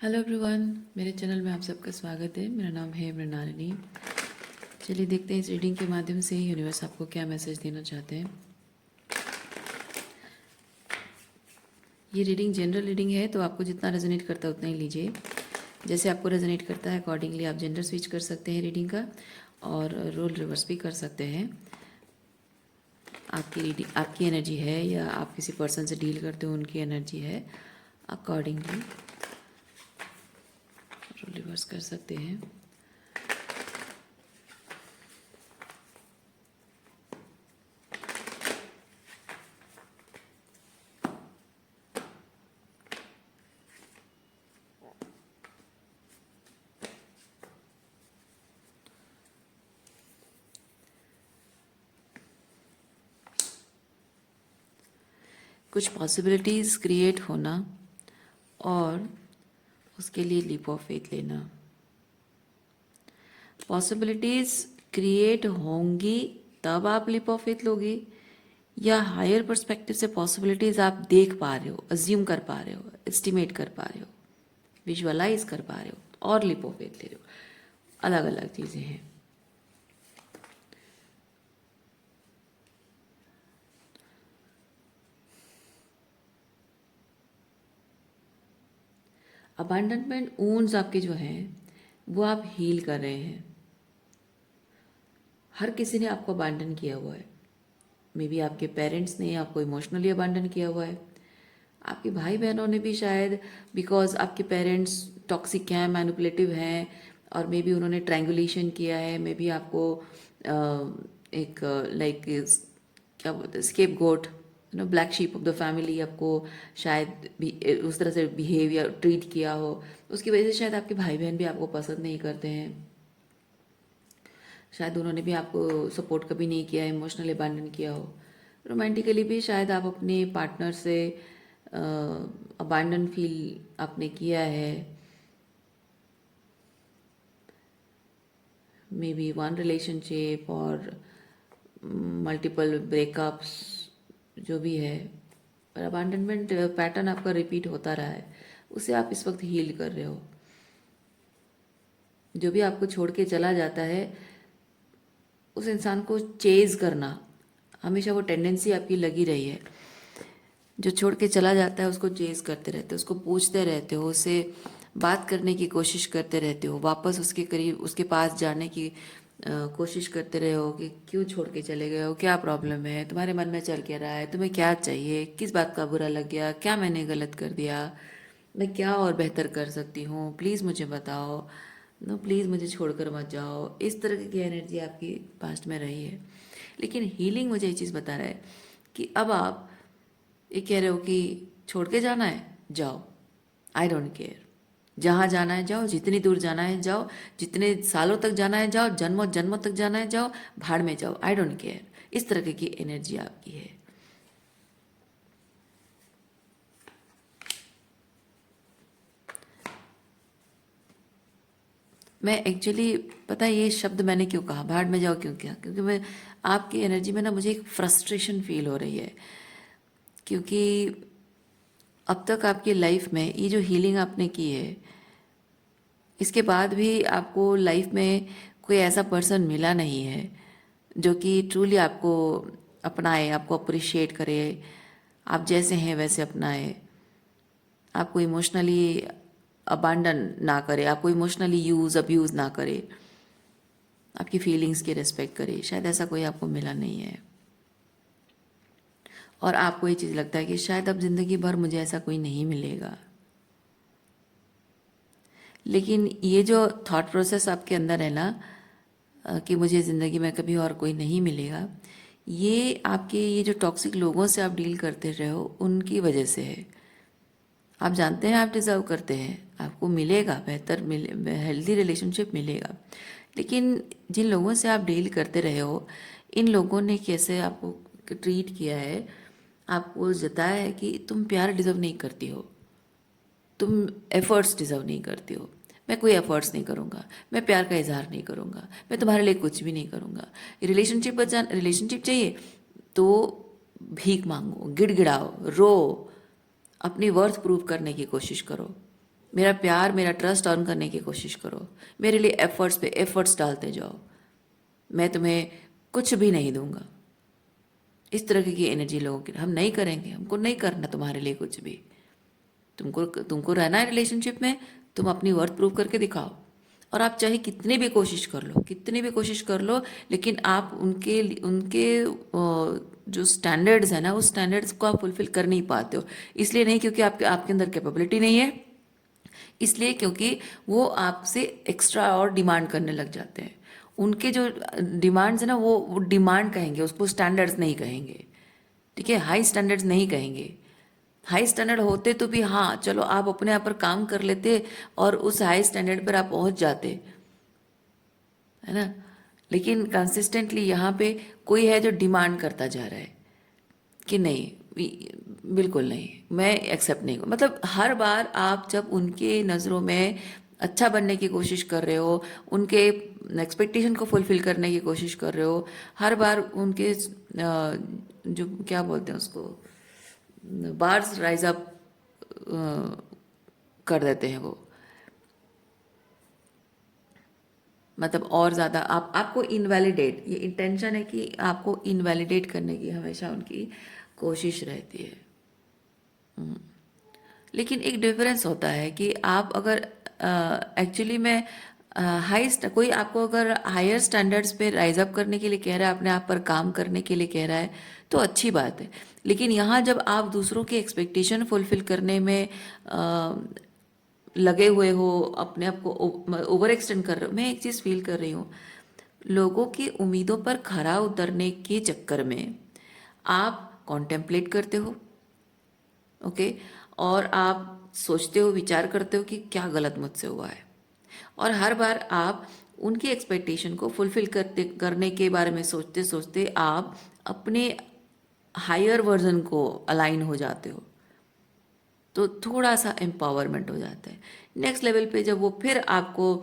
Hello everyone, मेरे channel में आप सबका स्वागत है। मेरा नाम है मृणालिनी। चलिए देखते हैं इस रीडिंग के माध्यम से यूनिवर्स आपको क्या मैसेज देना चाहते हैं। ये रीडिंग जनरल रीडिंग है, तो आपको जितना रेजोनेट करता है उतना ही लीजिए। जैसे आपको रेजोनेट करता है अकॉर्डिंगली आप जेंडर स्विच कर सकते हैं रीडिंग का, और रोल रिवर्स भी कर सकते हैं। आपकी रीडिंग, आपकी एनर्जी है या आप किसी पर्सन से डील करते हो उनकी एनर्जी है, अकॉर्डिंगली रोल रिवर्स कर सकते हैं। कुछ पॉसिबिलिटीज़ क्रिएट होना और उसके लिए लीप ऑफ फेथ लेना। पॉसिबिलिटीज़ क्रिएट होंगी तब आप लीप ऑफ फेथ लोगे, या हायर पर्सपेक्टिव से पॉसिबिलिटीज़ आप देख पा रहे हो, अज्यूम कर पा रहे हो, एस्टिमेट कर पा रहे हो, विजुअलाइज कर पा रहे हो और लीप ऑफ फेथ ले रहे हो। अलग अलग चीज़ें हैं। अबंडनमेंट ऊन्स आपके जो हैं वो आप हील कर रहे हैं। हर किसी ने आपको अबंडन किया हुआ है। मे बी आपके पेरेंट्स ने आपको इमोशनली अबंडन किया हुआ है, आपके भाई बहनों ने भी शायद, बिकॉज आपके पेरेंट्स टॉक्सिक हैं, मैनिपुलेटिव हैं, और मे बी उन्होंने ट्रायंगुलेशन किया है। मे बी आपको एक लाइक क्या बोलते हैं, scapegoat, black sheep of the family, आपको शायद भी उस तरह से बिहेव या ट्रीट किया हो। उसकी वजह से शायद आपके भाई बहन भी आपको पसंद नहीं करते हैं। शायद उन्होंने भी आपको सपोर्ट कभी नहीं किया, इमोशनली अबैंडन किया हो। रोमांटिकली भी शायद आप अपने पार्टनर से अबैंडन फील आपने किया है। मे बी वन रिलेशनशिप और मल्टीपल ब्रेकअप्स, जो भी है, पर अबैंडनमेंट पैटर्न आपका रिपीट होता रहा है, उसे आप इस वक्त हील कर रहे हो। जो भी आपको छोड़ के चला जाता है, उस इंसान को चेज करना, हमेशा वो टेंडेंसी आपकी लगी रही है। जो छोड़ के चला जाता है उसको चेज करते रहते हो, उसको पूछते रहते हो, उससे बात करने की कोशिश करते रहते हो, वापस उसके करीब, उसके पास जाने की कोशिश करते रहे हो कि क्यों छोड़ के चले गए हो, क्या प्रॉब्लम है, तुम्हारे मन में चल क्या रहा है, तुम्हें क्या चाहिए, किस बात का बुरा लग गया, क्या मैंने गलत कर दिया, मैं क्या और बेहतर कर सकती हूँ, प्लीज़ मुझे बताओ, नो प्लीज़ मुझे छोड़कर मत जाओ। इस तरह की एनर्जी आपकी पास्ट में रही है। लेकिन हीलिंग मुझे ये चीज़ बता रहा है कि अब आप ये कह रहे हो कि छोड़ के जाना है, जाओ, आई डोंट केयर, जहाँ जाना है जाओ, जितनी दूर जाना है जाओ, जितने सालों तक जाना है जाओ, जन्मों जन्मों तक जाना है जाओ, भाड़ में जाओ, आई डोंट केयर। इस तरह की एनर्जी आपकी है। मैं एक्चुअली, पता है ये शब्द मैंने क्यों कहा, भाड़ में जाओ क्यों किया, क्योंकि मैं आपकी एनर्जी में ना मुझे एक फ्रस्ट्रेशन फील हो रही है। क्योंकि अब तक आपकी लाइफ में ये जो हीलिंग आपने की है, इसके बाद भी आपको लाइफ में कोई ऐसा पर्सन मिला नहीं है जो कि ट्रूली आपको अपनाए, आपको अप्रिशिएट करे, आप जैसे हैं वैसे अपनाए, आपको इमोशनली अबांडन ना करे, आपको इमोशनली यूज़ अब्यूज़ ना करे, आपकी फीलिंग्स की रिस्पेक्ट करे। शायद ऐसा कोई आपको मिला नहीं है, और आपको ये चीज़ लगता है कि शायद अब ज़िंदगी भर मुझे ऐसा कोई नहीं मिलेगा। लेकिन ये जो थॉट प्रोसेस आपके अंदर है ना, कि मुझे ज़िंदगी में कभी और कोई नहीं मिलेगा, ये आपके ये जो टॉक्सिक लोगों से आप डील करते रहे हो उनकी वजह से है। आप जानते हैं आप डिज़र्व करते हैं, आपको मिलेगा, बेहतर मिले, हेल्दी रिलेशनशिप मिलेगा। लेकिन जिन लोगों से आप डील करते रहे हो, इन लोगों ने कैसे आपको ट्रीट किया है, आपको जताया है कि तुम प्यार डिज़र्व नहीं करती हो, तुम एफर्ट्स डिज़र्व नहीं करती हो, मैं कोई एफर्ट्स नहीं करूँगा, मैं प्यार का इजहार नहीं करूँगा, मैं तुम्हारे लिए कुछ भी नहीं करूँगा। रिलेशनशिप चाहिए तो भीख मांगो, गिड़गिड़ाओ, रो, अपनी वर्थ प्रूव करने की कोशिश करो। मेरा प्यार, मेरा ट्रस्ट अर्न करने की कोशिश करो, मेरे लिए एफर्ट्स पे एफर्ट्स डालते जाओ, मैं तुम्हें कुछ भी नहीं दूंगा। इस तरह की एनर्जी लोगों की, हम नहीं करेंगे, हमको नहीं करना तुम्हारे लिए कुछ भी। तुमको तुमको रहना है रिलेशनशिप में, तुम अपनी वर्थ प्रूव करके दिखाओ। और आप चाहे कितनी भी कोशिश कर लो, कितनी भी कोशिश कर लो, लेकिन आप उनके उनके जो स्टैंडर्ड्स है ना, उस स्टैंडर्ड्स को आप फुलफिल कर नहीं पाते हो। इसलिए नहीं क्योंकि आपके आपके अंदर कैपेबिलिटी नहीं है, इसलिए क्योंकि वो आपसे एक्स्ट्रा और डिमांड करने लग जाते हैं। उनके जो डिमांड्स है ना, वो डिमांड कहेंगे उसको, स्टैंडर्ड्स नहीं कहेंगे। ठीक है, हाई स्टैंडर्ड्स नहीं कहेंगे। हाई स्टैंडर्ड होते तो भी हाँ चलो आप अपने आप पर काम कर लेते और उस हाई स्टैंडर्ड पर आप पहुंच जाते, है ना। लेकिन कंसिस्टेंटली यहाँ पे कोई है जो डिमांड करता जा रहा है कि नहीं, बिल्कुल नहीं, मैं एक्सेप्ट नहीं, मतलब हर बार आप जब उनके नज़रों में अच्छा बनने की कोशिश कर रहे हो, उनके एक्सपेक्टेशन को फुलफिल करने की कोशिश कर रहे हो, हर बार उनके जो क्या बोलते हैं उसको, बार्स राइज अप कर देते हैं वो, मतलब और ज़्यादा आपको इनवैलिडेट, ये इंटेंशन है कि आपको इनवैलिडेट करने की हमेशा उनकी कोशिश रहती है। लेकिन एक डिफरेंस होता है कि आप अगर एक्चुअली में हाई, कोई आपको अगर हायर स्टैंडर्ड्स पे राइज अप करने के लिए कह रहा है, अपने आप पर काम करने के लिए कह रहा है, तो अच्छी बात है। लेकिन यहाँ जब आप दूसरों की एक्सपेक्टेशन फुलफिल करने में लगे हुए हो, अपने आप को ओवर एक्सटेंड कर रहे हो, मैं एक चीज़ फील कर रही हूँ, लोगों की उम्मीदों पर खरा उतरने के चक्कर में आप कॉन्टेम्पलेट करते हो, ओके, और आप सोचते हो, विचार करते हो कि क्या गलत मुझसे हुआ है, और हर बार आप उनकी एक्सपेक्टेशन को फुलफिल करने के बारे में सोचते सोचते आप अपने हायर वर्जन को अलाइन हो जाते हो, तो थोड़ा सा एम्पावरमेंट हो जाता है। नेक्स्ट लेवल पे जब वो फिर आपको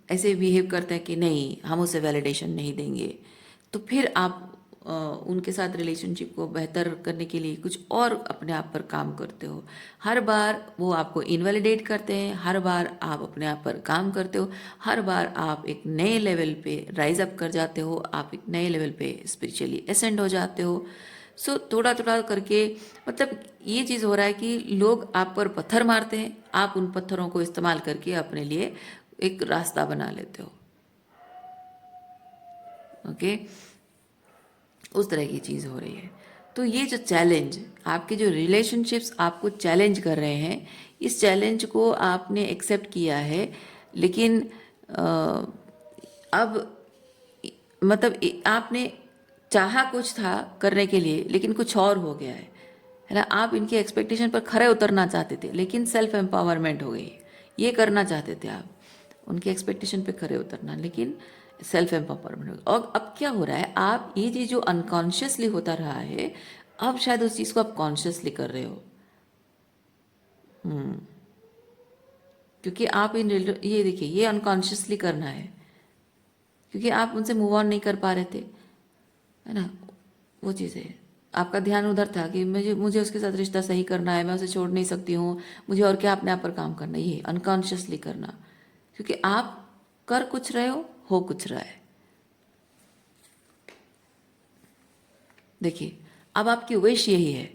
ऐसे बिहेव करते हैं कि नहीं हम उसे वैलिडेशन नहीं देंगे, तो फिर आप उनके साथ रिलेशनशिप को बेहतर करने के लिए कुछ और अपने आप पर काम करते हो। हर बार वो आपको इनवैलिडेट करते हैं, हर बार आप अपने आप पर काम करते हो, हर बार आप एक नए लेवल पे राइज अप कर जाते हो, आप एक नए लेवल पे स्पिरिचुअली असेंड हो जाते हो। सो थोड़ा थोड़ा करके, मतलब ये चीज़ हो रहा है कि लोग आप पर पत्थर मारते हैं, आप उन पत्थरों को इस्तेमाल करके अपने लिए एक रास्ता बना लेते हो, ओके। उस तरह की चीज़ हो रही है। तो ये जो चैलेंज, आपके जो रिलेशनशिप्स आपको चैलेंज कर रहे हैं, इस चैलेंज को आपने एक्सेप्ट किया है, लेकिन अब मतलब आपने चाहा कुछ था करने के लिए, लेकिन कुछ और हो गया है ना। आप इनकी एक्सपेक्टेशन पर खरे उतरना चाहते थे, लेकिन सेल्फ एम्पावरमेंट हो गई, ये करना चाहते थे आप, उनकी एक्सपेक्टेशन पे खरे उतरना, लेकिन सेल्फ एम्पावरमेंट हो गया। और अब क्या हो रहा है, आप ये चीज़ जो अनकॉन्शियसली होता रहा है, अब शायद उस चीज़ को आप कॉन्शियसली कर रहे हो। क्योंकि आप इन ये देखिए, ये अनकॉन्शियसली करना है, क्योंकि आप उनसे मूव ऑन नहीं कर पा रहे थे, है ना। वो चीज़ है, आपका ध्यान उधर था कि मुझे मुझे उसके साथ रिश्ता सही करना है, मैं उसे छोड़ नहीं सकती हूँ, मुझे और क्या अपने आप पर काम करना है, ये अनकॉन्शियसली करना, क्योंकि आप कर कुछ रहे हो कुछ रहा है। देखिए, अब आपकी विश यही है,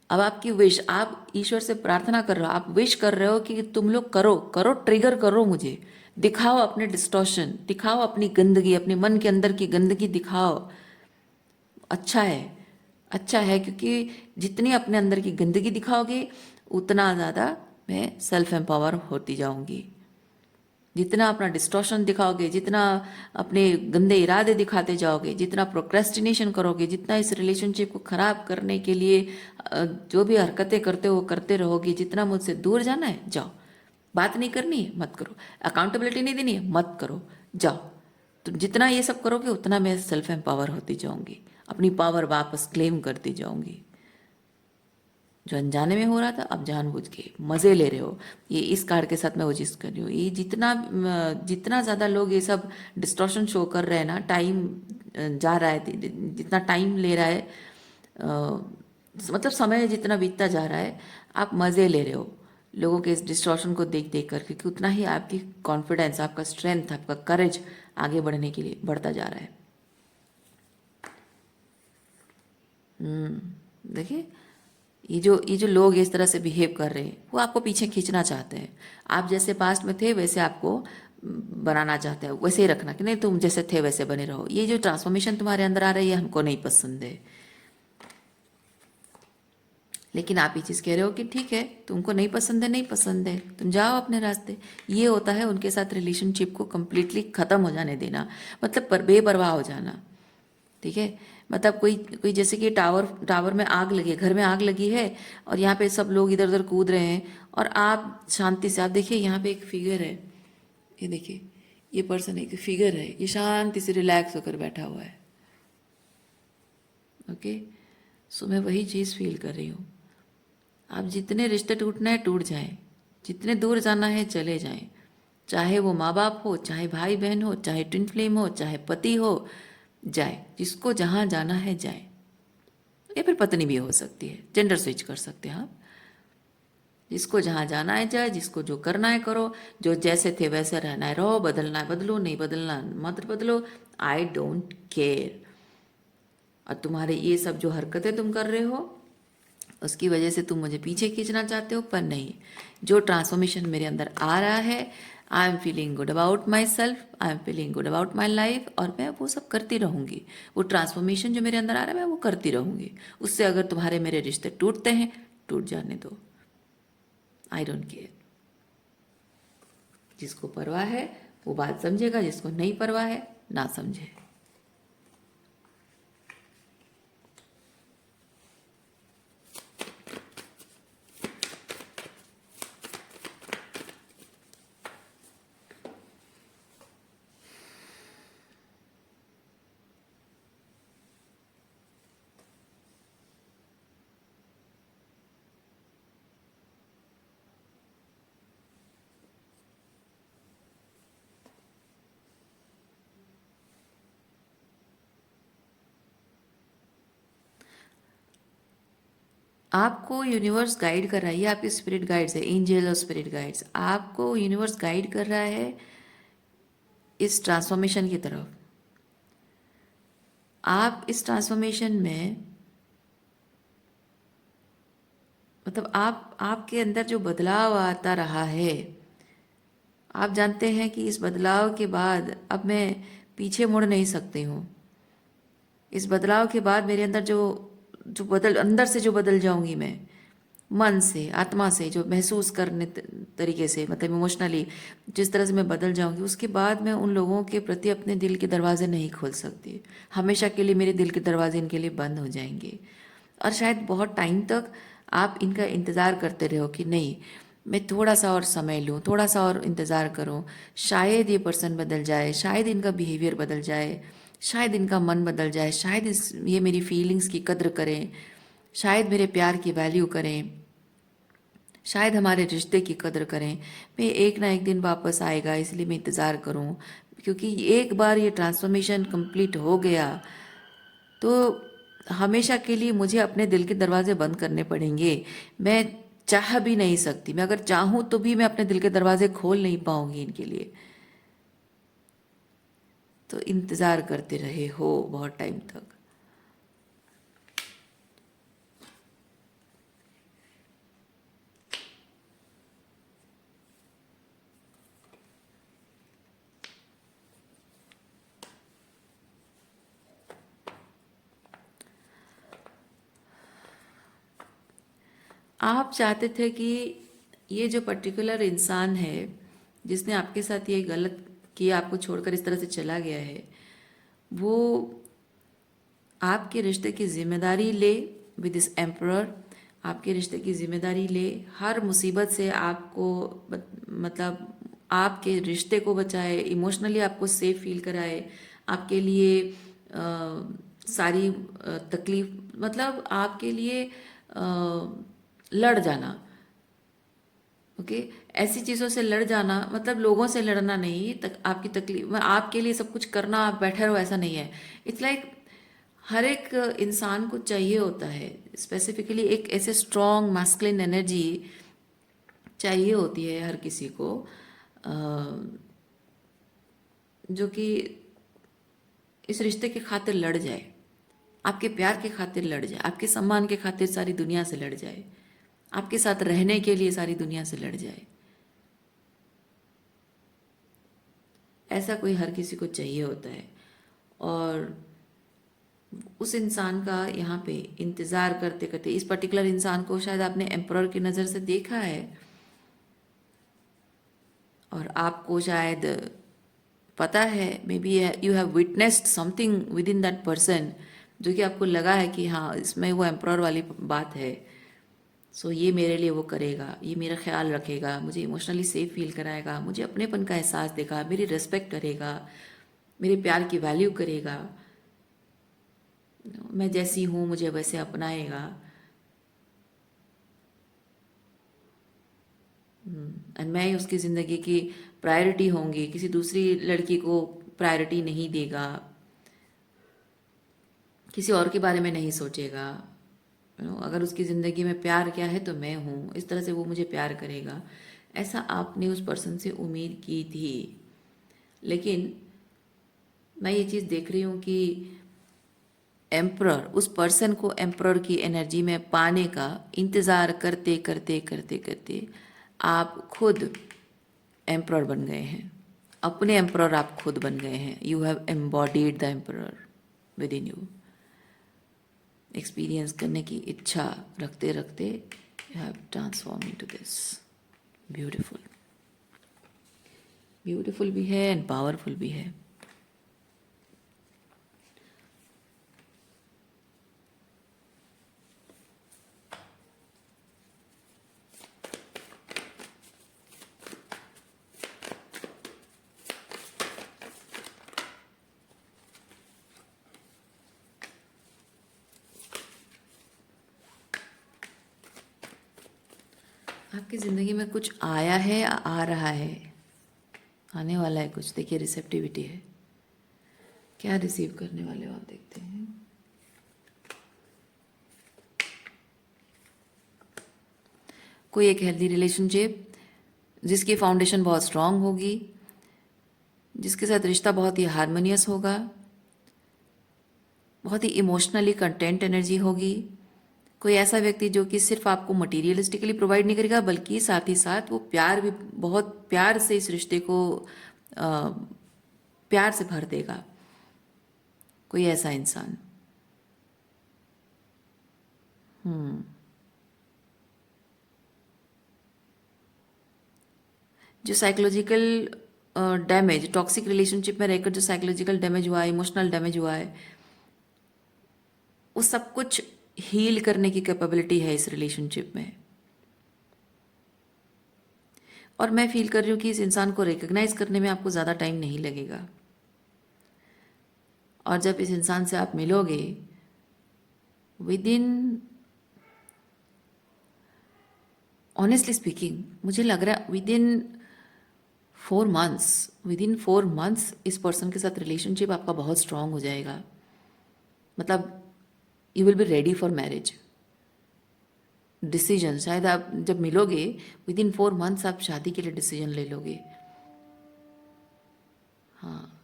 अब आपकी विश, आप ईश्वर से प्रार्थना कर रहे हो, आप विश कर रहे हो कि तुम लोग करो करो, ट्रिगर करो, मुझे दिखाओ अपने डिस्टॉर्शन, दिखाओ अपनी गंदगी, अपने मन के अंदर की गंदगी दिखाओ। अच्छा है, अच्छा है, क्योंकि जितनी अपने अंदर की गंदगी दिखाओगे, उतना ज़्यादा मैं सेल्फ एम्पावर होती जाऊंगी। जितना अपना डिस्टॉर्शन दिखाओगे, जितना अपने गंदे इरादे दिखाते जाओगे, जितना प्रोक्रेस्टिनेशन करोगे, जितना इस रिलेशनशिप को ख़राब करने के लिए जो भी हरकतें करते हो करते रहोगे, जितना मुझसे दूर जाना है जाओ, बात नहीं करनी है मत करो, अकाउंटेबिलिटी नहीं देनी है मत करो, जाओ। तो जितना ये सब करोगे उतना मैं सेल्फ एम्पावर होती जाऊंगी, अपनी पावर वापस क्लेम करती जाऊंगी। जो अनजाने में हो रहा था, अब जानबूझ के मज़े ले रहे हो। ये इस कार्ड के साथ मैं वो चीज़ कर रही हूँ, ये जितना जितना ज़्यादा लोग ये सब डिस्टॉर्शन शो कर रहे हैं ना, टाइम जा रहा है, जितना टाइम ले रहा है, मतलब समय जितना बीतता जा रहा है, आप मज़े ले रहे हो, लोगों के इस डिस्टॉर्शन को देख देख कर, क्योंकि उतना ही आपकी कॉन्फिडेंस, आपका स्ट्रेंथ, आपका करेज आगे बढ़ने के लिए बढ़ता जा रहा है। देखिए, ये जो लोग इस तरह से बिहेव कर रहे हैं, वो आपको पीछे खींचना चाहते हैं। आप जैसे पास्ट में थे वैसे आपको बनाना चाहते हैं, वैसे ही रखना कि नहीं तुम जैसे थे वैसे बने रहो। ये जो ट्रांसफॉर्मेशन तुम्हारे अंदर आ रही है हमको नहीं पसंद है। लेकिन आप ये चीज़ कह रहे हो कि ठीक है, तुमको नहीं पसंद है, नहीं पसंद है, तुम जाओ अपने रास्ते। ये होता है उनके साथ रिलेशनशिप को कम्प्लीटली ख़त्म हो जाने देना, मतलब बेपरवाह हो जाना। ठीक है, मतलब कोई कोई जैसे कि टावर में आग लगी है, घर में आग लगी है और यहाँ पे सब लोग इधर उधर कूद रहे हैं और आप शांति से, आप देखिए यहाँ पे एक फिगर है, ये देखिए, ये पर्सन एक फिगर है, ये शांति से रिलैक्स होकर बैठा हुआ है। ओके, सो मैं वही चीज़ फील कर रही हूँ। आप जितने रिश्ते टूटना है टूट जाएं, जितने दूर जाना है चले जाएं, चाहे वो माँ बाप हो, चाहे भाई बहन हो, चाहे ट्विन फ्लेम हो, चाहे पति हो, जाए, जिसको जहाँ जाना है जाए। या फिर पत्नी भी हो सकती है, जेंडर स्विच कर सकते हैं आप। जिसको जहाँ जाना है जाए, जिसको जो करना है करो, जो जैसे थे वैसे रहना है रहो, बदलना है बदलो, नहीं बदलना मत बदलो, आई डोंट केयर। और तुम्हारे ये सब जो हरकतें तुम कर रहे हो उसकी वजह से तुम मुझे पीछे खींचना चाहते हो, पर नहीं। जो ट्रांसफॉर्मेशन मेरे अंदर आ रहा है, I am feeling good about my self, I am feeling good about my life, और मैं वो सब करती रहूँगी। वो ट्रांसफॉर्मेशन जो मेरे अंदर आ रहा है मैं वो करती रहूँगी। उससे अगर तुम्हारे मेरे रिश्ते टूटते हैं, टूट जाने दो, आई डोंट केयर। जिसको परवाह है वो बात समझेगा, जिसको नहीं परवाह है ना समझे। आपको यूनिवर्स गाइड कर रहा है, ये आपके स्पिरिट गाइड्स है, एंजल और स्पिरिट गाइड्स, आपको यूनिवर्स गाइड कर रहा है इस ट्रांसफॉर्मेशन की तरफ। आप इस ट्रांसफॉर्मेशन में, मतलब आपके अंदर जो बदलाव आता रहा है, आप जानते हैं कि इस बदलाव के बाद अब मैं पीछे मुड़ नहीं सकती हूँ। इस बदलाव के बाद मेरे अंदर जो जो बदल अंदर से जो बदल जाऊंगी मैं, मन से, आत्मा से, जो महसूस करने तरीके से, मतलब इमोशनली जिस तरह से मैं बदल जाऊंगी, उसके बाद मैं उन लोगों के प्रति अपने दिल के दरवाजे नहीं खोल सकती। हमेशा के लिए मेरे दिल के दरवाजे इनके लिए बंद हो जाएंगे। और शायद बहुत टाइम तक आप इनका इंतज़ार करते रहो कि नहीं, मैं थोड़ा सा और समय लूँ, थोड़ा सा और इंतज़ार करूँ, शायद ये पर्सन बदल जाए, शायद इनका बिहेवियर बदल जाए, शायद इनका मन बदल जाए, शायद ये मेरी फीलिंग्स की कद्र करें, शायद मेरे प्यार की वैल्यू करें, शायद हमारे रिश्ते की कद्र करें। मैं एक ना एक दिन वापस आएगा, इसलिए मैं इंतज़ार करूं। क्योंकि एक बार ये ट्रांसफॉर्मेशन कंप्लीट हो गया तो हमेशा के लिए मुझे अपने दिल के दरवाजे बंद करने पड़ेंगे। मैं चाह भी नहीं सकती, मैं अगर चाहूँ तो भी मैं अपने दिल के दरवाजे खोल नहीं पाऊंगी इनके लिए। तो इंतज़ार करते रहे हो बहुत टाइम तक। आप चाहते थे कि ये जो पर्टिकुलर इंसान है जिसने आपके साथ ये गलत किया, आपको छोड़कर इस तरह से चला गया है, वो आपके रिश्ते की जिम्मेदारी ले विद दिस एम्परर। आपके रिश्ते की जिम्मेदारी ले, हर मुसीबत से आपको मतलब आपके रिश्ते को बचाए, इमोशनली आपको सेफ फील कराए, आपके लिए सारी तकलीफ, मतलब आपके लिए लड़ जाना। ओके, ऐसी चीज़ों से लड़ जाना, मतलब लोगों से लड़ना नहीं, आपकी तकलीफ आपके लिए सब कुछ करना, आप बैठे रहो, ऐसा नहीं है। इट्स लाइक हर एक इंसान को चाहिए होता है स्पेसिफिकली एक ऐसे स्ट्रॉन्ग मैस्कुलिन एनर्जी चाहिए होती है हर किसी को, अ, जो कि इस रिश्ते के खातिर लड़ जाए, आपके प्यार के खातिर लड़ जाए, आपके सम्मान के खातिर सारी दुनिया से लड़ जाए, आपके साथ रहने के लिए सारी दुनिया से लड़ जाए। ऐसा कोई हर किसी को चाहिए होता है। और उस इंसान का यहाँ पे इंतज़ार करते करते, इस पर्टिकुलर इंसान को शायद आपने एम्परर की नज़र से देखा है, और आपको शायद पता है, may be you have witnessed something with in that person, जो कि आपको लगा है कि हाँ, इसमें वो एम्परर वाली बात है। सो ये मेरे लिए वो करेगा, ये मेरा ख्याल रखेगा, मुझे इमोशनली सेफ फील कराएगा, मुझे अपनेपन का एहसास देगा, मेरी रिस्पेक्ट करेगा, मेरे प्यार की वैल्यू करेगा, मैं जैसी हूँ मुझे वैसे अपनाएगा, एंड मैं उसकी ज़िंदगी की प्रायोरिटी होंगी, किसी दूसरी लड़की को प्रायोरिटी नहीं देगा, किसी और के बारे में नहीं सोचेगा। अगर उसकी ज़िंदगी में प्यार क्या है तो मैं हूँ, इस तरह से वो मुझे प्यार करेगा। ऐसा आपने उस पर्सन से उम्मीद की थी, लेकिन मैं ये चीज़ देख रही हूँ कि एम्परर, उस पर्सन को एम्परर की एनर्जी में पाने का इंतज़ार करते करते करते करते आप खुद एम्परर बन गए हैं। अपने एम्परर आप खुद बन गए हैं। You have embodied the emperor with in you. Experience करने की इच्छा रखते रखते you have transform into this. Beautiful, beautiful भी है एंड पावरफुल भी है। आपकी ज़िंदगी में कुछ आया है, आ रहा है, आने वाला है कुछ। देखिए, रिसेप्टिविटी है। क्या रिसीव करने वाले हो आप, देखते हैं। कोई एक हेल्दी रिलेशनशिप जिसकी फाउंडेशन बहुत स्ट्रांग होगी, जिसके साथ रिश्ता बहुत ही हारमोनियस होगा, बहुत ही इमोशनली कंटेंट एनर्जी होगी। कोई ऐसा व्यक्ति जो कि सिर्फ आपको मटेरियलिस्टिकली प्रोवाइड नहीं करेगा, बल्कि साथ ही साथ वो प्यार भी, बहुत प्यार से इस रिश्ते को प्यार से भर देगा। कोई ऐसा इंसान। जो साइकोलॉजिकल डैमेज, टॉक्सिक रिलेशनशिप में रहकर जो साइकोलॉजिकल डैमेज हुआ है, इमोशनल डैमेज हुआ है, वो सब कुछ हील करने की कैपेबिलिटी है इस रिलेशनशिप में। और मैं फील कर रही हूँ कि इस इंसान को रिकग्नाइज करने में आपको ज़्यादा टाइम नहीं लगेगा। और जब इस इंसान से आप मिलोगे, विद इन, ऑनेस्टली स्पीकिंग, मुझे लग रहा है विद इन 4 मंथ्स इस पर्सन के साथ रिलेशनशिप आपका बहुत स्ट्रांग हो जाएगा। मतलब you will be ready for marriage. Decision शायद आप जब मिलोगे, विद इन 4 मंथ्स आप शादी के लिए डिसीजन ले लोगे। हाँ,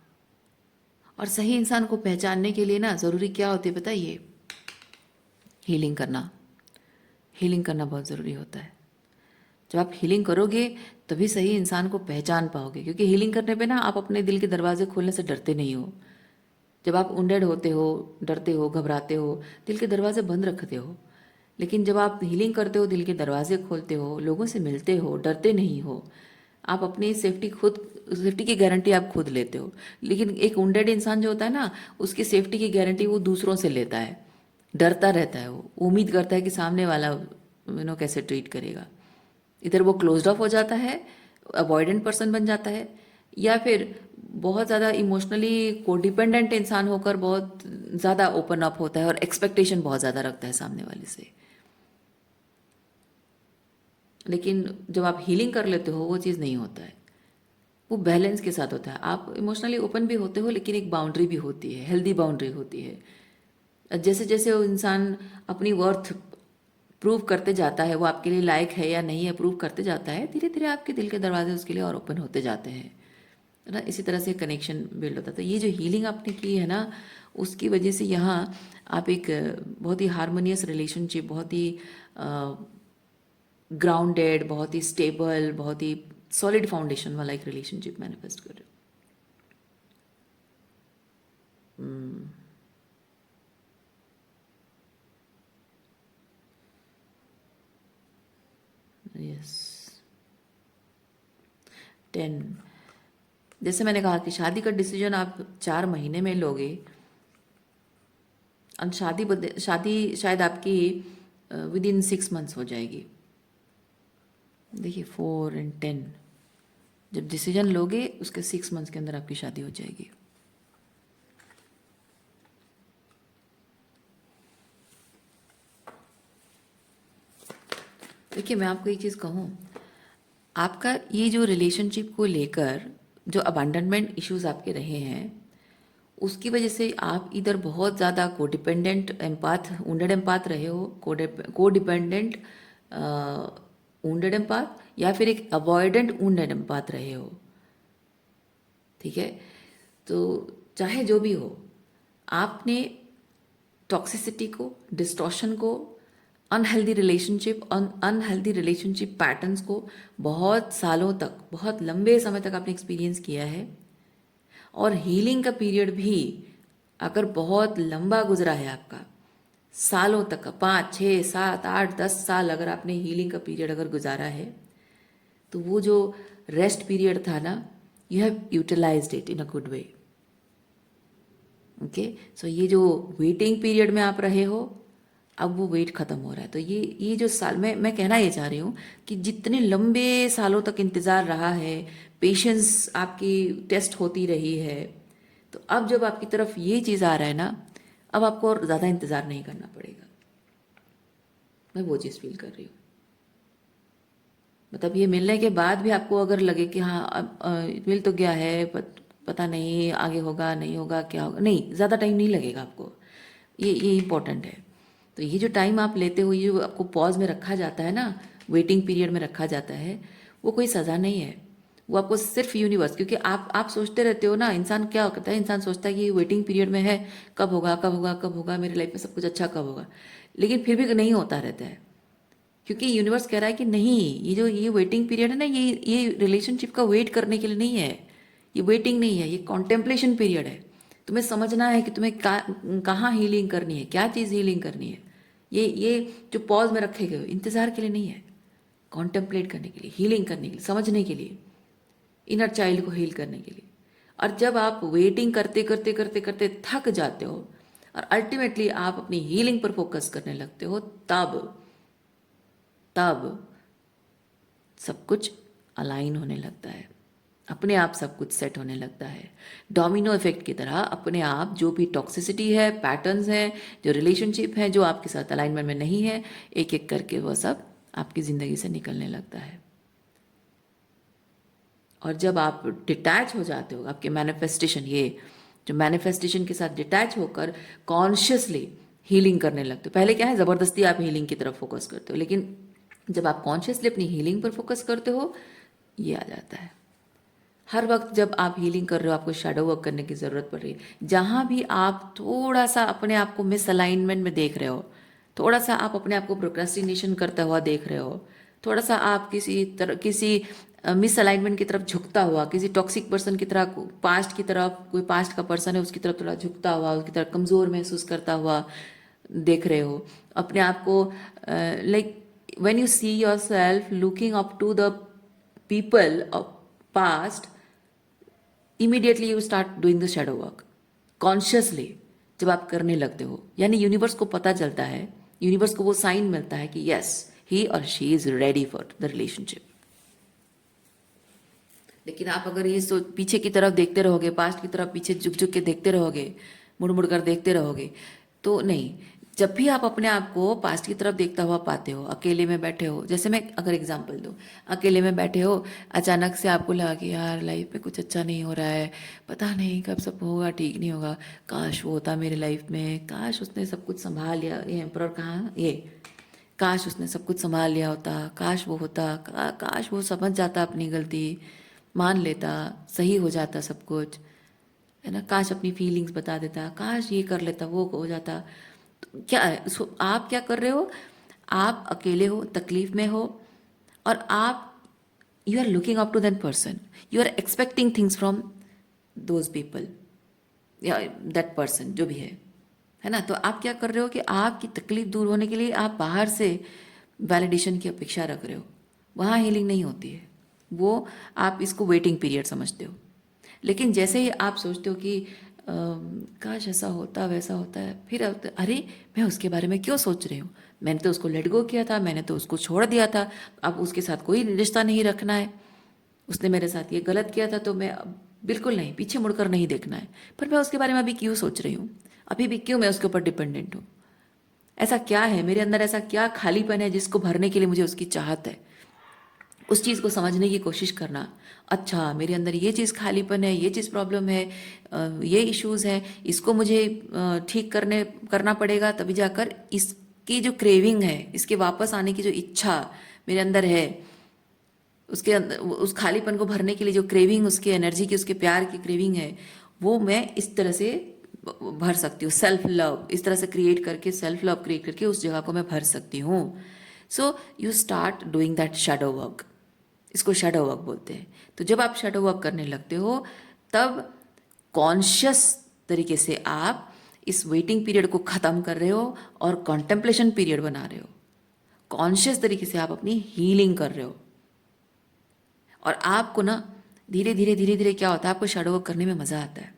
और सही इंसान को पहचानने के लिए ना ज़रूरी क्या होती है बताइए? हीलिंग करना। हीलिंग करना बहुत ज़रूरी होता है। जब आप हीलिंग करोगे तभी सही इंसान को पहचान पाओगे, क्योंकि हीलिंग करने पे ना आप अपने दिल के दरवाजे खोलने से डरते नहीं हो। जब आप उंडेड होते हो, डरते हो, घबराते हो, दिल के दरवाजे बंद रखते हो। लेकिन जब आप हीलिंग करते हो, दिल के दरवाजे खोलते हो, लोगों से मिलते हो, डरते नहीं हो, आप अपनी सेफ्टी की गारंटी आप खुद लेते हो। लेकिन एक उंडेड इंसान जो होता है ना, उसकी सेफ्टी की गारंटी वो दूसरों से लेता है। डरता रहता है, वो उम्मीद करता है कि सामने वाला कैसे ट्रीट करेगा। इधर वो क्लोज्ड ऑफ हो जाता है, अवॉइडेंट पर्सन बन जाता है, या फिर बहुत ज़्यादा इमोशनली कोडिपेंडेंट इंसान होकर बहुत ज़्यादा ओपन अप होता है और एक्सपेक्टेशन बहुत ज़्यादा रखता है सामने वाले से। लेकिन जब आप हीलिंग कर लेते हो, वो चीज़ नहीं होता है। वो बैलेंस के साथ होता है। आप इमोशनली ओपन भी होते हो, लेकिन एक बाउंड्री भी होती है, हेल्दी बाउंड्री होती है। जैसे जैसे वो इंसान अपनी वर्थ प्रूव करते जाता है वो आपके लिए लायक है या नहीं है, प्रूव करते जाता है, धीरे धीरे आपके दिल के दरवाजे उसके लिए और ओपन होते जाते हैं, है ना। इसी तरह से कनेक्शन बिल्ड होता है। तो ये जो हीलिंग आपने की है ना, उसकी वजह से यहाँ आप एक बहुत ही हारमोनियस रिलेशनशिप, बहुत ही ग्राउंडेड, बहुत ही स्टेबल, बहुत ही सॉलिड फाउंडेशन वाला एक रिलेशनशिप मैनिफेस्ट कर रहे हो। यस। 10, जैसे मैंने कहा कि शादी का डिसीजन आप 4 महीने में लोगे, और शादी शायद आपकी विद इन 6 मंथ्स हो जाएगी। देखिए 4 और 10, जब डिसीजन लोगे उसके 6 मंथ्स के अंदर आपकी शादी हो जाएगी। देखिए मैं आपको एक चीज़ कहूँ, आपका ये जो रिलेशनशिप को लेकर जो अबैंडनमेंट इश्यूज आपके रहे हैं, उसकी वजह से आप इधर बहुत ज़्यादा कोडिपेंडेंट एम्पाथ, वुंडेड एम्पाथ रहे हो, कोडिपेंडेंट वुंडेड एम्पाथ, या फिर एक अवॉइडेंट वुंडेड एम्पाथ रहे हो, ठीक है। तो चाहे जो भी हो, आपने टॉक्सिसिटी को, डिस्टॉर्शन को, अनहेल्दी रिलेशनशिप पैटर्न्स को बहुत सालों तक, बहुत लंबे समय तक आपने एक्सपीरियंस किया है। और हीलिंग का पीरियड भी अगर बहुत लंबा गुजरा है आपका, सालों तक का, 5, 6, 7, 8, 10 साल अगर आपने हीलिंग का पीरियड अगर गुजारा है, तो वो जो रेस्ट पीरियड था ना, you have utilized it in a good way. Okay, so ये जो वेटिंग पीरियड में आप रहे हो, अब वो वेट खत्म हो रहा है। तो ये जो साल, मैं कहना ये चाह रही हूँ कि जितने लंबे सालों तक इंतज़ार रहा है, पेशेंस आपकी टेस्ट होती रही है, तो अब जब आपकी तरफ ये चीज़ आ रहा है ना, अब आपको और ज़्यादा इंतज़ार नहीं करना पड़ेगा। मैं वो चीज़ फील कर रही हूँ। मतलब ये मिलने के बाद भी आपको अगर लगे कि हाँ अब मिल तो गया है, पता नहीं आगे होगा नहीं होगा, क्या होगा, नहीं, ज़्यादा टाइम नहीं लगेगा आपको। ये इम्पोर्टेंट है। तो ये जो टाइम आप लेते हो, ये जो आपको पॉज में रखा जाता है ना, वेटिंग पीरियड में रखा जाता है, वो कोई सज़ा नहीं है। वो आपको सिर्फ यूनिवर्स, क्योंकि आप सोचते रहते हो ना, इंसान क्या करता है, इंसान सोचता है कि वेटिंग पीरियड में है, कब होगा कब होगा कब होगा, मेरी लाइफ में सब कुछ अच्छा कब होगा, लेकिन फिर भी नहीं होता रहता है। क्योंकि यूनिवर्स कह रहा है कि नहीं, ये वेटिंग पीरियड है ना, ये रिलेशनशिप का वेट करने के लिए नहीं है, ये वेटिंग नहीं है, ये कॉन्टेम्पलेशन पीरियड है। तुम्हें समझना है कि तुम्हें कहाँ हीलिंग करनी है, क्या चीज़ हीलिंग करनी है। ये जो पॉज में रखे गए इंतज़ार के लिए नहीं है, कॉन्टेम्पलेट करने के लिए, हीलिंग करने के लिए, समझने के लिए, इनर चाइल्ड को हील करने के लिए। और जब आप वेटिंग करते करते करते करते थक जाते हो और अल्टीमेटली आप अपनी हीलिंग पर फोकस करने लगते हो, तब सब कुछ अलाइन होने लगता है, अपने आप सब कुछ सेट होने लगता है। डोमिनो इफेक्ट की तरह अपने आप जो भी टॉक्सिसिटी है, पैटर्न्स हैं, जो रिलेशनशिप है जो आपके साथ अलाइनमेंट में नहीं है, एक एक करके वो सब आपकी ज़िंदगी से निकलने लगता है। और जब आप डिटैच हो जाते हो, आपके मैनिफेस्टेशन, ये जो मैनिफेस्टेशन के साथ डिटैच होकर कॉन्शियसली हीलिंग करने लगते हो। पहले क्या है, ज़बरदस्ती आप हीलिंग की तरफ फोकस करते हो, लेकिन जब आप कॉन्शियसली अपनी हीलिंग पर फोकस करते हो, ये आ जाता है। हर वक्त जब आप हीलिंग कर रहे हो, आपको शैडो वर्क करने की ज़रूरत पड़ रही है। जहाँ भी आप थोड़ा सा अपने आप को मिसअलाइनमेंट में देख रहे हो, थोड़ा सा आप अपने आप को प्रोक्रेस्टिनेशन करता हुआ देख रहे हो, थोड़ा सा आप किसी मिसअलाइनमेंट की तरफ झुकता हुआ, किसी टॉक्सिक पर्सन की तरफ, पास्ट की तरफ, कोई पास्ट का पर्सन है उसकी तरफ थोड़ा झुकता हुआ, उसकी तरफ कमज़ोर महसूस करता हुआ देख रहे हो अपने आप को, like when you see yourself looking up to the people of past, immediately you start doing the shadow work consciously। जब आप करने लगते हो, यानी यूनिवर्स को पता चलता है, यूनिवर्स को वो साइन मिलता है कि यस, ही और she is ready for the relationship. लेकिन आप अगर ये पीछे की तरफ देखते रहोगे, पास्ट की तरफ पीछे झुक झुक के देखते रहोगे, मुड़ मुड़ कर देखते रहोगे, तो नहीं। जब भी आप अपने आप को पास्ट की तरफ देखता हुआ पाते हो, अकेले में बैठे हो, जैसे मैं अगर एग्जांपल दूं, अकेले में बैठे हो, अचानक से आपको लगा कि यार लाइफ में कुछ अच्छा नहीं हो रहा है, पता नहीं कब सब होगा, ठीक नहीं होगा, काश वो होता मेरी लाइफ में, काश उसने सब कुछ संभाल लिया, ये एम्परर कहाँ, ये काश उसने सब कुछ संभाल लिया होता, काश वो होता, काश वो समझ जाता अपनी गलती, मान लेता, सही हो जाता सब कुछ, है ना। काश अपनी फीलिंग्स बता देता, काश ये कर लेता, वो हो जाता। तो क्या है आप क्या कर रहे हो? आप अकेले हो, तकलीफ में हो, और आप you are looking up to that person, you are expecting things from those people या दैट पर्सन जो भी है ना। तो आप क्या कर रहे हो कि आपकी तकलीफ दूर होने के लिए आप बाहर से वैलिडेशन की अपेक्षा रख रहे हो। वहाँ हीलिंग नहीं होती है, वो आप इसको वेटिंग पीरियड समझते हो। लेकिन जैसे ही आप सोचते हो कि काश ऐसा होता वैसा होता है, फिर अरे मैं उसके बारे में क्यों सोच रही हूँ, मैंने तो उसको लेट गो किया था, मैंने तो उसको छोड़ दिया था, अब उसके साथ कोई रिश्ता नहीं रखना है, उसने मेरे साथ ये गलत किया था तो मैं अब बिल्कुल नहीं, पीछे मुड़कर नहीं देखना है। पर मैं उसके बारे में अभी क्यों सोच रही हूँ, अभी भी क्यों मैं उसके ऊपर डिपेंडेंट हूँ? ऐसा क्या है मेरे अंदर, ऐसा क्या खालीपन है जिसको भरने के लिए मुझे उसकी चाहत है? उस चीज़ को समझने की कोशिश करना। अच्छा मेरे अंदर ये चीज़ खालीपन है, ये चीज़ प्रॉब्लम है, ये इश्यूज़ हैं, इसको मुझे ठीक करना पड़ेगा, तभी जाकर इसकी जो क्रेविंग है, इसके वापस आने की जो इच्छा मेरे अंदर है, उसके अंदर उस खालीपन को भरने के लिए जो क्रेविंग, उसकी एनर्जी की, उसके प्यार की क्रेविंग है, वो मैं इस तरह से भर सकती हूँ। सेल्फ लव इस तरह से क्रिएट करके, सेल्फ लव क्रिएट करके उस जगह को मैं भर सकती हूँ। So you start doing that shadow work, इसको शैडो वर्क बोलते हैं। तो जब आप शैडो वर्क करने लगते हो, तब कॉन्शियस तरीके से आप इस वेटिंग पीरियड को ख़त्म कर रहे हो और कॉन्टेम्पलेशन पीरियड बना रहे हो। कॉन्शियस तरीके से आप अपनी हीलिंग कर रहे हो। और आपको ना धीरे धीरे धीरे धीरे क्या होता है, आपको शैडो वर्क करने में मज़ा आता है।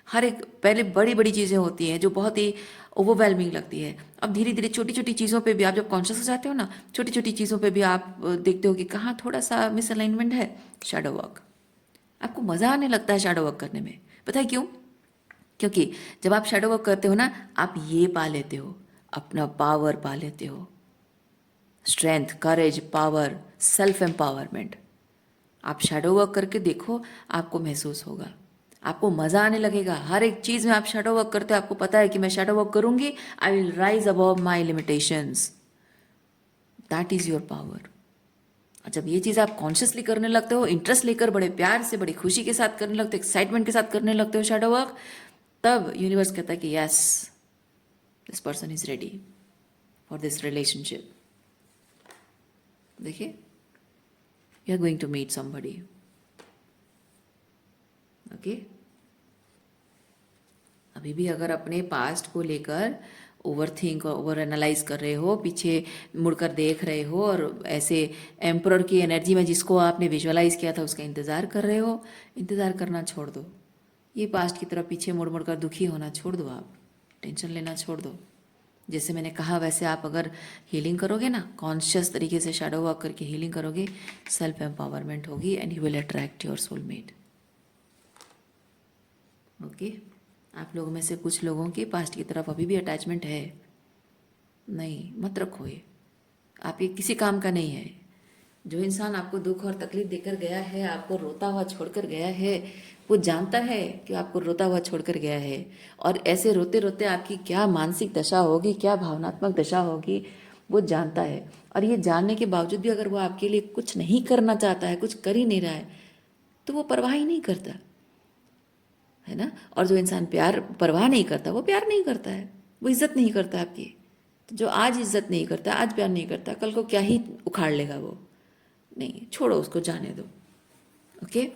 हर एक पहले बड़ी बड़ी चीज़ें होती हैं जो बहुत ही ओवरवेलमिंग लगती है, अब धीरे धीरे छोटी छोटी चीज़ों पे भी आप जब कॉन्शियस हो जाते हो ना, छोटी छोटी चीज़ों पे भी आप देखते हो कि कहाँ थोड़ा सा मिसअलाइनमेंट है। शैडो वर्क, आपको मज़ा आने लगता है शैडो वर्क करने में। पता है क्यों? क्योंकि जब आप शैडो वर्क करते हो ना, आप ये पा लेते हो, अपना पावर पा लेते हो, स्ट्रेंथ, करेज, पावर, सेल्फ एम्पावरमेंट। आप शैडो वर्क करके देखो, आपको महसूस होगा, आपको मज़ा आने लगेगा। हर एक चीज़ में आप शैडो वर्क करते हो, आपको पता है कि मैं शैडो वर्क करूंगी, I will rise above my limitations. That is your power. और जब ये चीज़ आप कॉन्शियसली करने लगते हो, इंटरेस्ट लेकर, बड़े प्यार से, बड़ी खुशी के साथ करने लगते हो, एक्साइटमेंट के साथ करने लगते हो शैडो वर्क, तब यूनिवर्स कहता है कि yes, this person is ready for this relationship. देखिए, you are going to meet somebody. Okay, अभी भी अगर अपने पास्ट को लेकर ओवर एनालाइज कर रहे हो, पीछे मुड़कर देख रहे हो, और ऐसे एम्परर की एनर्जी में जिसको आपने विजुअलाइज किया था उसका इंतज़ार कर रहे हो, इंतज़ार करना छोड़ दो। ये पास्ट की तरफ पीछे मुड़ मुड़ कर दुखी होना छोड़ दो, आप टेंशन लेना छोड़ दो। जैसे मैंने कहा वैसे आप अगर हीलिंग करोगे ना, कॉन्शियस तरीके से शैडो वर्क करके हीलिंग करोगे, सेल्फ एम्पावरमेंट होगी and you will attract your soulmate. Okay, आप लोगों में से कुछ लोगों की पास्ट की तरफ अभी भी अटैचमेंट है, नहीं मत रखो ये, आप ये किसी काम का नहीं है। जो इंसान आपको दुख और तकलीफ देकर गया है, आपको रोता हुआ छोड़कर गया है, वो जानता है कि आपको रोता हुआ छोड़कर गया है, और ऐसे रोते रोते आपकी क्या मानसिक दशा होगी, क्या भावनात्मक दशा होगी, वो जानता है। और ये जानने के बावजूद भी अगर वो आपके लिए कुछ नहीं करना चाहता है, कुछ कर ही नहीं रहा है, तो वो परवाह ही नहीं करता, है ना। और जो इंसान प्यार परवाह नहीं करता, वो प्यार नहीं करता है, वो इज्जत नहीं करता आपकी। तो जो आज इज्जत नहीं करता, आज प्यार नहीं करता, कल को क्या ही उखाड़ लेगा वो। नहीं, छोड़ो उसको, जाने दो। ओके,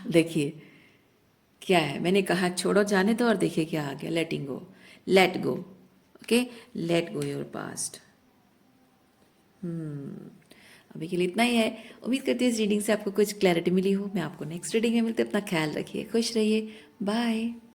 देखिए क्या है, मैंने कहा छोड़ो जाने दो, और देखिए क्या आ गया, letting go, let go. Okay, let go your past. अभी के लिए इतना ही है। उम्मीद करती हूँ इस रीडिंग से आपको कुछ क्लैरिटी मिली हो। मैं आपको नेक्स्ट रीडिंग में मिलते, अपना ख्याल रखिए, खुश रहिए, बाय।